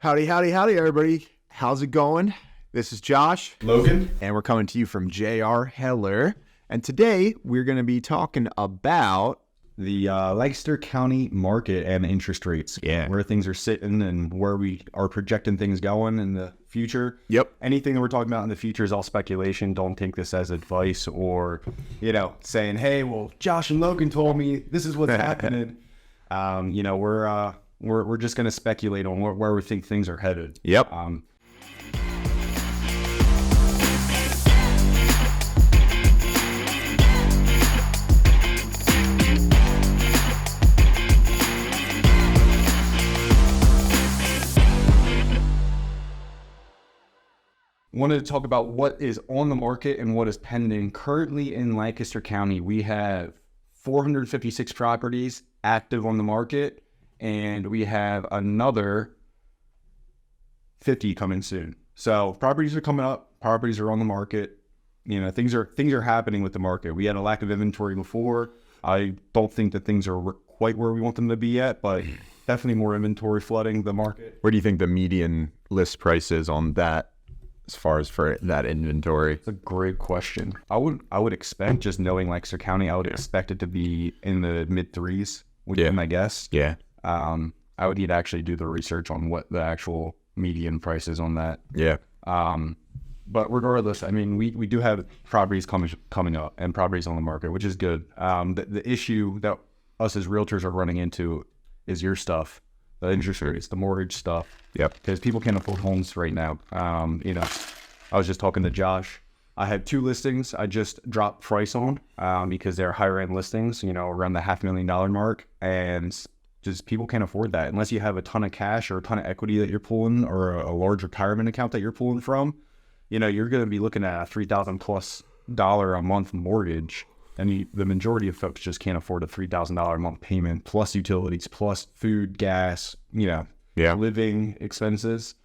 Howdy, howdy, howdy, everybody. How's it going? This is Josh. Logan. And we're coming to you from J.R.Heller. And today we're going to be talking about The Leicester County market and interest rates. Yeah. Where things are sitting and where we are projecting things going in the future. Yep. Anything that we're talking about in the future is all speculation. Don't take this as advice or, saying, hey, well, Josh and Logan told me this is what's happening. We're just going to speculate on where we think things are headed. Yep. Wanted to talk about what is on the market and what is pending. Currently in Lancaster County, we have 456 properties active on the market, and we have another 50 coming soon. So properties are coming up, properties are on the market. Things are happening with the market. We had a lack of inventory before. I don't think that things are quite where we want them to be yet, but definitely more inventory flooding the market. Where do you think the median list price is on that as far as for that inventory? It's a great question. I would expect, just knowing Leicester County, I would expect it to be in the mid threes, would be my guess. Yeah. I would need to actually do the research on what the actual median price is on that. Yeah. But regardless, I mean, we do have properties coming up and properties on the market, which is good. The issue that us as realtors are running into is your stuff, the interest rates, the mortgage stuff. Yep. Because people can't afford homes right now. I was just talking to Josh. I had 2 listings I just dropped price on because they're higher end listings, around the $500,000 mark. And just people can't afford that unless you have a ton of cash or a ton of equity that you're pulling or a large retirement account that you're pulling from. You're going to be looking at a $3,000+ a month mortgage. And the majority of folks just can't afford a $3,000 a month payment plus utilities, plus food, gas, living expenses.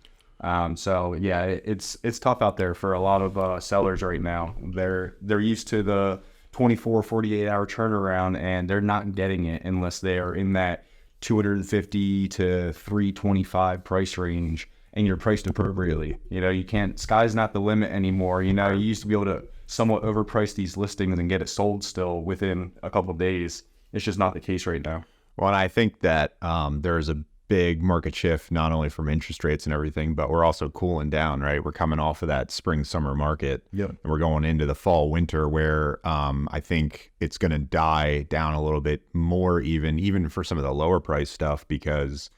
It's tough out there for a lot of sellers right now. They're used to the 24, 48-hour turnaround, and they're not getting it unless they are in that $250 to $325 price range, and you're priced appropriately. You can't. Sky's not the limit anymore. You used to be able to somewhat overprice these listings and get it sold still within a couple of days. It's just not the case right now. Well, and I think that there is a big market shift, not only from interest rates and everything, but we're also cooling down, right? We're coming off of that spring, summer market. Yep. And we're going into the fall, winter, where I think it's going to die down a little bit more, even for some of the lower price stuff, because,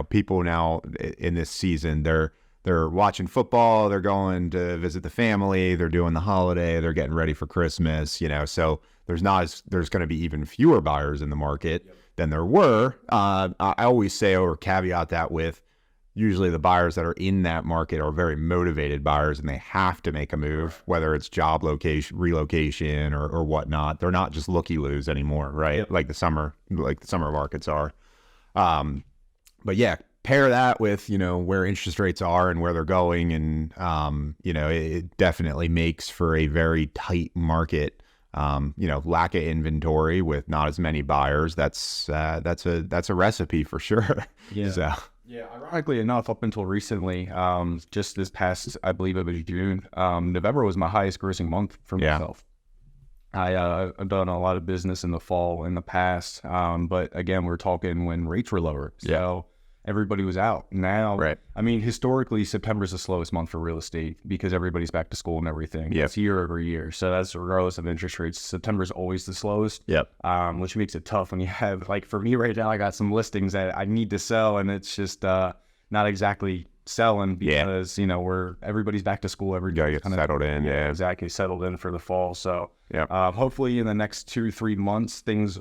people now in this season, they're watching football, they're going to visit the family, they're doing the holiday, they're getting ready for Christmas, so there's going to be even fewer buyers in the market than there were. I always say, or caveat that with, usually the buyers that are in that market are very motivated buyers and they have to make a move, whether it's job location, relocation or whatnot. They're not just looky-loos anymore, right? Yep. Like the summer markets are. But yeah, pair that with, where interest rates are and where they're going. And, it definitely makes for a very tight market. Lack of inventory with not as many buyers. That's a recipe for sure. Yeah. So. Yeah. Ironically enough, up until recently, just this past, I believe it was June, November was my highest grossing month for myself. I've done a lot of business in the fall in the past. But again, we're talking when rates were lower. So everybody was out. Now, right. I mean, historically, September is the slowest month for real estate because everybody's back to school and everything. Yep. It's year over year. So that's regardless of interest rates. September is always the slowest. Yep. Which makes it tough when you have, like for me right now, I got some listings that I need to sell, and it's just not exactly selling because, everybody's back to school. Everybody's kind of settled in. Yeah, exactly. Settled in for the fall. So yeah, hopefully in the next 2-3 months, things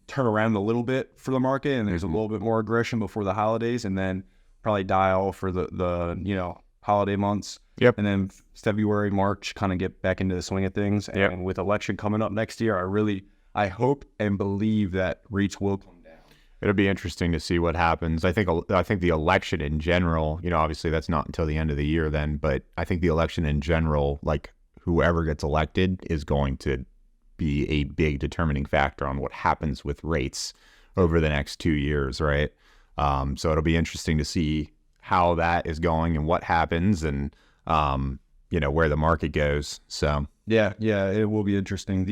turn around a little bit for the market and there's a little bit more aggression before the holidays, and then probably dial for the holiday months. Yep. And then February, March, kind of get back into the swing of things. Yep. And with election coming up next year, I hope and believe that rates will come down. It'll be interesting to see what happens. I think the election in general, obviously that's not until the end of the year then, but I think the election in general, like whoever gets elected is going to be a big determining factor on what happens with rates over the next 2 years, right? So it'll be interesting to see how that is going and what happens and, where the market goes. So, yeah, it will be interesting.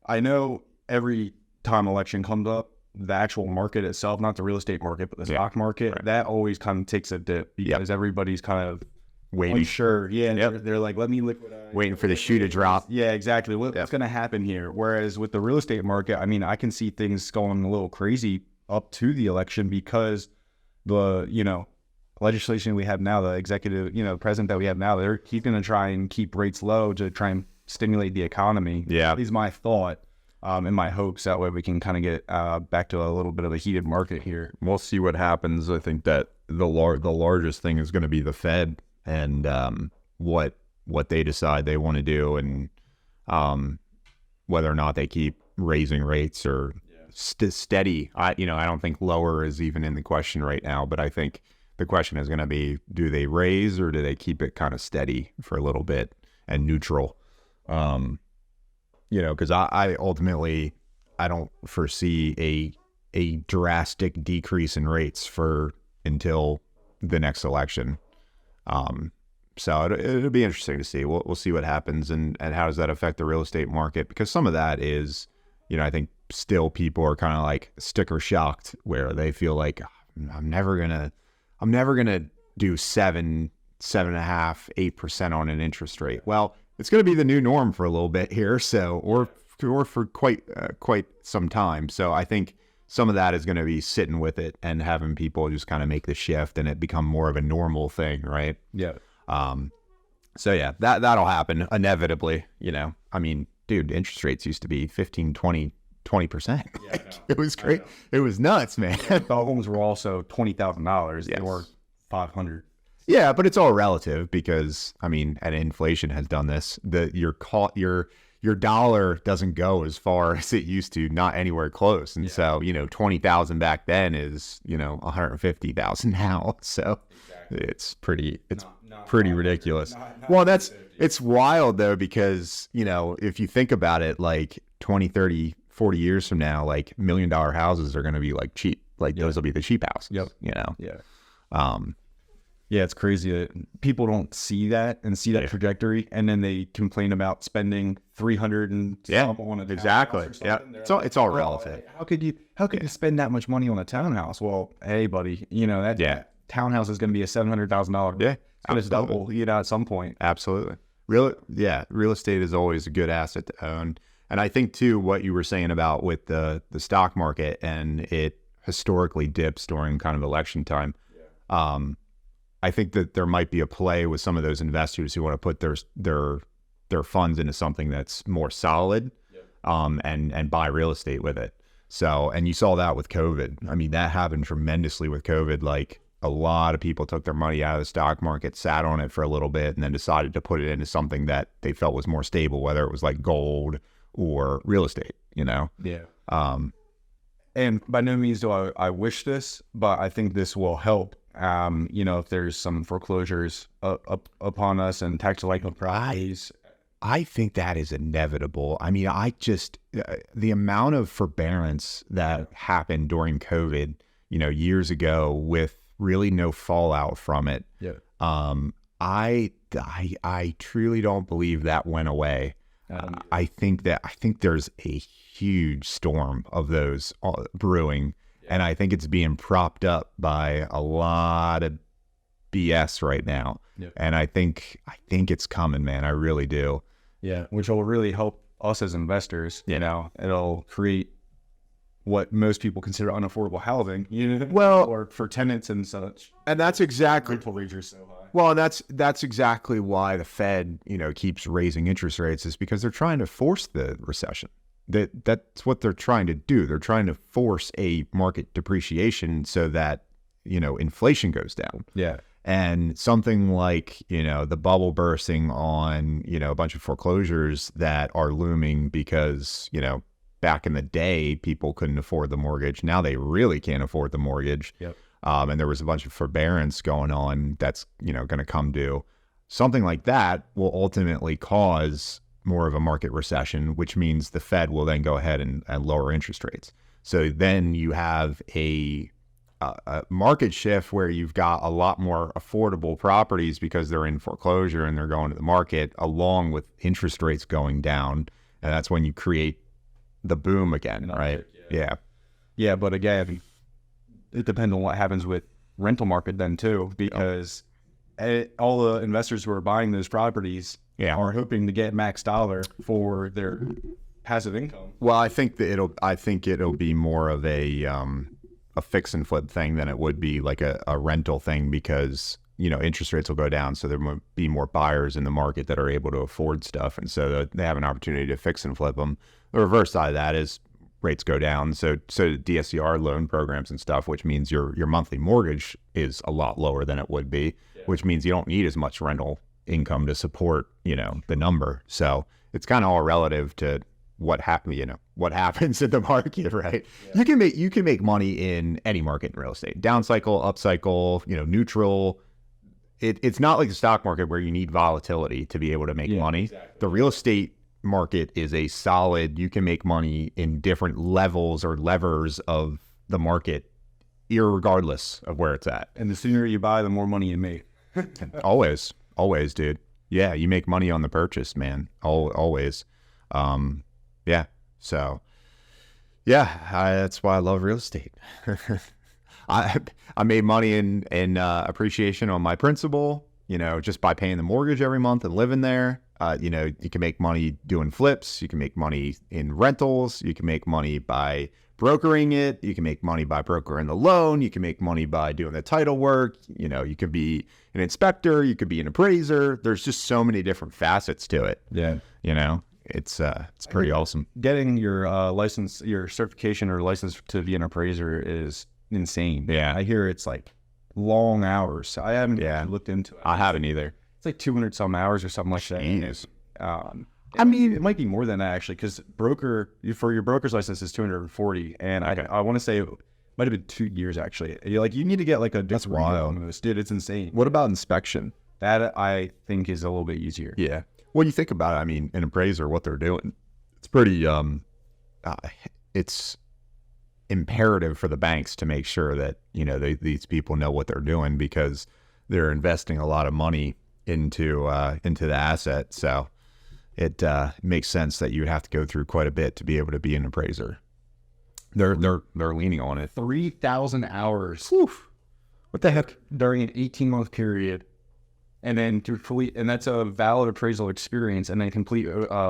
I know every time election comes up, the actual market itself, not the real estate market, but the stock market, that always kind of takes a dip because everybody's kind of waiting. Unsure. Yeah. They're like, let me liquidize. Waiting for the shoe to drop. Yeah, exactly. What's going to happen here? Whereas with the real estate market, I mean, I can see things going a little crazy up to the election because the, legislation we have now, the executive, president that we have now, he's going to try and keep rates low to try and stimulate the economy. Yeah. At least my thought. And my hopes that way we can kind of get back to a little bit of a heated market here. We'll see what happens. I think that the largest thing is going to be the Fed and what they decide they want to do, and whether or not they keep raising rates or steady. I don't think lower is even in the question right now, but I think the question is going to be, do they raise or do they keep it kind of steady for a little bit and neutral? Because I ultimately, I don't foresee a drastic decrease in rates until the next election. So it'll be interesting to see. We'll see what happens and how does that affect the real estate market, because some of that is, I think still people are kind of like sticker shocked where they feel like I'm never gonna do 7.5%, 8% on an interest rate. Well, it's going to be the new norm for a little bit here, so or for quite some time. So I think some of that is going to be sitting with it and having people just kind of make the shift and it become more of a normal thing, right? Yeah. So yeah, that'll happen inevitably. I mean, dude, interest rates used to be 15, 20%. Yeah, it was great. It was nuts, man. The homes were also $20,000. They were $500. Yeah, but it's all relative because, I mean, and inflation has done this. Your dollar doesn't go as far as it used to, not anywhere close. And so, 20,000 back then is, 150,000 now. So it's pretty ridiculous. It's wild though, because, if you think about it, like 20, 30, 40 years from now, like $1 million houses are going to be like cheap. Like those will be the cheap houses. Yep. Yeah. Yeah, it's crazy that people don't see that and see that trajectory, and then they complain about spending $300 and something on a exactly. Yeah, it's all relative. How could you spend that much money on a townhouse? Well, hey, buddy, that townhouse is going to be a $700,000. Yeah, it's going to double, at some point. Absolutely. Real estate is always a good asset to own, and I think too what you were saying about with the stock market, and it historically dips during kind of election time. I think that there might be a play with some of those investors who want to put their funds into something that's more solid, and buy real estate with it. So, and you saw that with COVID. I mean, that happened tremendously with COVID. Like a lot of people took their money out of the stock market, sat on it for a little bit, and then decided to put it into something that they felt was more stable, whether it was like gold or real estate, Yeah. And by no means do I wish this, but I think this will help. If there's some foreclosures upon us and tax delinquent properties. I think that is inevitable. I mean, the amount of forbearance that happened during COVID, years ago with really no fallout from it. Yeah. I truly don't believe that went away. I think there's a huge storm of those brewing. And I think it's being propped up by a lot of BS right now. Yep. And I think it's coming, man. I really do. Yeah, which will really help us as investors. It'll create what most people consider unaffordable housing. Or for tenants and such. And that's exactly rental rates are so high. Well, and that's exactly why the Fed, keeps raising interest rates, is because they're trying to force the recession. That's what they're trying to do. They're trying to force a market depreciation so that, inflation goes down. Yeah. And something like, the bubble bursting on, a bunch of foreclosures that are looming because, back in the day, people couldn't afford the mortgage. Now they really can't afford the mortgage. Yep. And there was a bunch of forbearance going on that's, going to come due. Something like that will ultimately cause more of a market recession, which means the Fed will then go ahead and lower interest rates. So then you have a a market shift where you've got a lot more affordable properties because they're in foreclosure and they're going to the market, along with interest rates going down, and that's when you create the boom again, right? Yeah, but again, it depends on what happens with rental market then too, because all the investors who are buying those properties are hoping to get max dollar for their passive income. Well, I think it'll be more of a fix and flip thing than it would be like a rental thing, because interest rates will go down, so there will be more buyers in the market that are able to afford stuff, and so they have an opportunity to fix and flip them. The reverse side of that is rates go down, so DSCR loan programs and stuff, which means your monthly mortgage is a lot lower than it would be, which means you don't need as much rental income to support the number. So it's kind of all relative to what happens in the market, right? You can make money in any market in real estate, down cycle, up cycle, neutral. It's not like the stock market where you need volatility to be able to make money. Exactly. The real estate market is a solid, you can make money in different levels or levers of the market, irregardless of where it's at. And the sooner you buy, the more money you make. Always, dude. Yeah, you make money on the purchase, man. Always. So that's why I love real estate. I made money in appreciation on my principal, just by paying the mortgage every month and living there. You can make money doing flips. You can make money in rentals. You can make money by brokering it. You can make money by brokering the loan. You can make money by doing the title work. You could be an inspector. You could be an appraiser. There's just so many different facets to it. Yeah. It's pretty awesome. Getting your license, your certification or license to be an appraiser is insane. Yeah. I hear it's like long hours. I haven't looked into it. I haven't either. It's like 200 some hours or something like Jeez. that. I mean, it might be more than that actually, because for your broker's license is 240, and I want to say it might have been 2 years actually. You need to get like a That's wild, almost. Dude. It's insane. What about inspection? That I think is a little bit easier. Yeah. When you think about it, I mean, an appraiser, what they're doing, it's pretty. It's imperative for the banks to make sure that these people know what they're doing, because they're investing a lot of money into the asset. So it makes sense that you would have to go through quite a bit to be able to be an appraiser. They're leaning on it. 3,000 hours. Oof. What the heck? During an 18-month period, and then and that's a valid appraisal experience, and then complete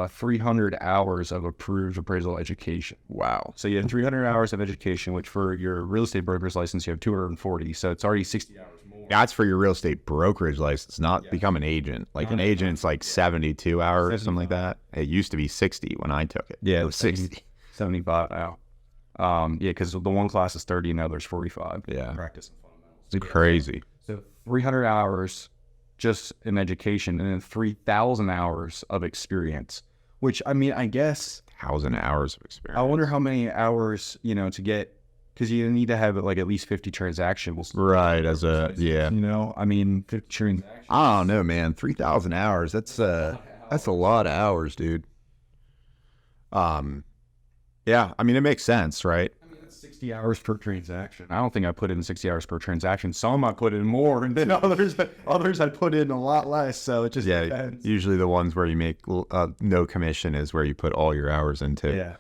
300 hours of approved appraisal education. Wow. So you have 300 hours of education, which for your real estate broker's license, you have 240. So it's already 60 hours more. That's for your real estate brokerage license, not become an agent. Like an agent's like 72 hours or something like that. It used to be 60 when I took it. Yeah, it was 60. 75 now. Because the one class is 30, now there's 45. Yeah. Practice and fundamentals. It's crazy. So 300 hours just in education, and then 3,000 hours of experience, which, I mean, I guess 1,000 hours of experience. I wonder how many hours, to get, because you need to have like at least 50 transactions. Right. I mean, 50 transactions. I don't know, man. 3,000 hours. That's a lot of hours, dude. Yeah. I mean, it makes sense, right? 60 hours per transaction. I don't think I put in 60 hours per transaction. Some I put in more, and then others I put in a lot less. So it just depends. Usually the ones where you make no commission is where you put all your hours into.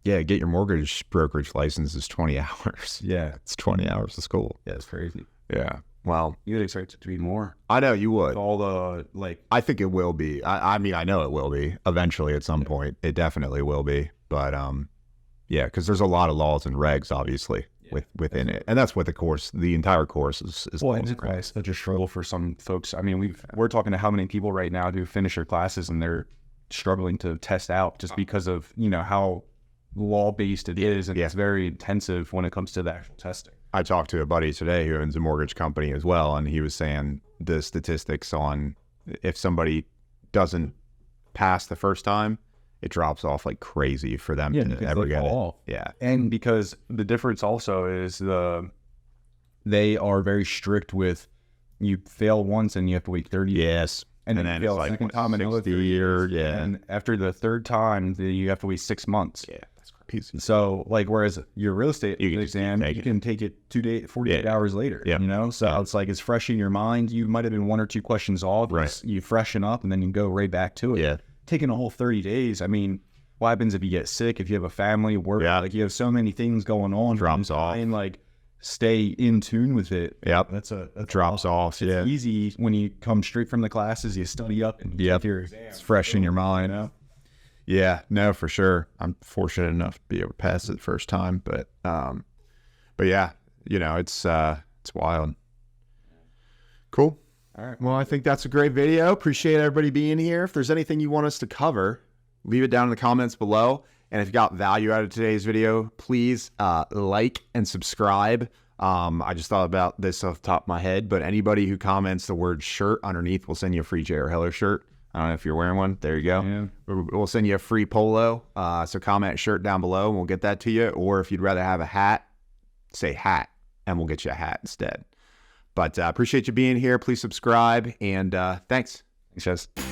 Get your mortgage brokerage license is 20 hours. Yeah, it's 20 hours of school. Yeah, it's crazy. Yeah. Well, you would expect it to be more. I know you would. All the I think it will be. I mean, I know it will be eventually at some point. It definitely will be. But yeah, because there's a lot of laws and regs, obviously, within it, and that's what the entire course is. Well, it's such a struggle for some folks. I mean, we're talking to how many people right now do finish their classes and they're struggling to test out just because of how law-based it is, and it's very intensive when it comes to the actual testing. I talked to a buddy today who owns a mortgage company as well, and he was saying the statistics on if somebody doesn't pass the first time, it drops off like crazy for them to ever get it. Yeah. And because the difference also is they are very strict with, you fail once and you have to wait 30 years. Yes. And then you fail a second time, another 30 years. Yeah. And after the third time, you have to wait 6 months. Yeah, that's crazy. Easy. So like, whereas your real estate exam, you can take it 48 hours later, you know? So it's like, it's fresh in your mind. You might've been 1 or 2 questions off. Right. You freshen up and then you go right back to it. Yeah. Taking a whole 30 days. I mean, what happens if you get sick, if you have a family, work, like you have so many things going on. Drops off. And like, stay in tune with it. Yep. That's drops off. It's easy when you come straight from the classes, you study up and you take your exam. It's fresh in your mind. You know? Yeah, no, for sure. I'm fortunate enough to be able to pass it the first time, but yeah, you know, it's wild. Cool. All right. Well, I think that's a great video. Appreciate everybody being here. If there's anything you want us to cover, leave it down in the comments below. And if you got value out of today's video, please like and subscribe. I just thought about this off the top of my head, but anybody who comments the word shirt underneath, we'll send you a free J.R.Heller shirt. I don't know if you're wearing one. There you go. Yeah. We'll send you a free polo. So comment shirt down below and we'll get that to you. Or if you'd rather have a hat, say hat and we'll get you a hat instead. But appreciate you being here. Please subscribe and thanks. Thanks, guys.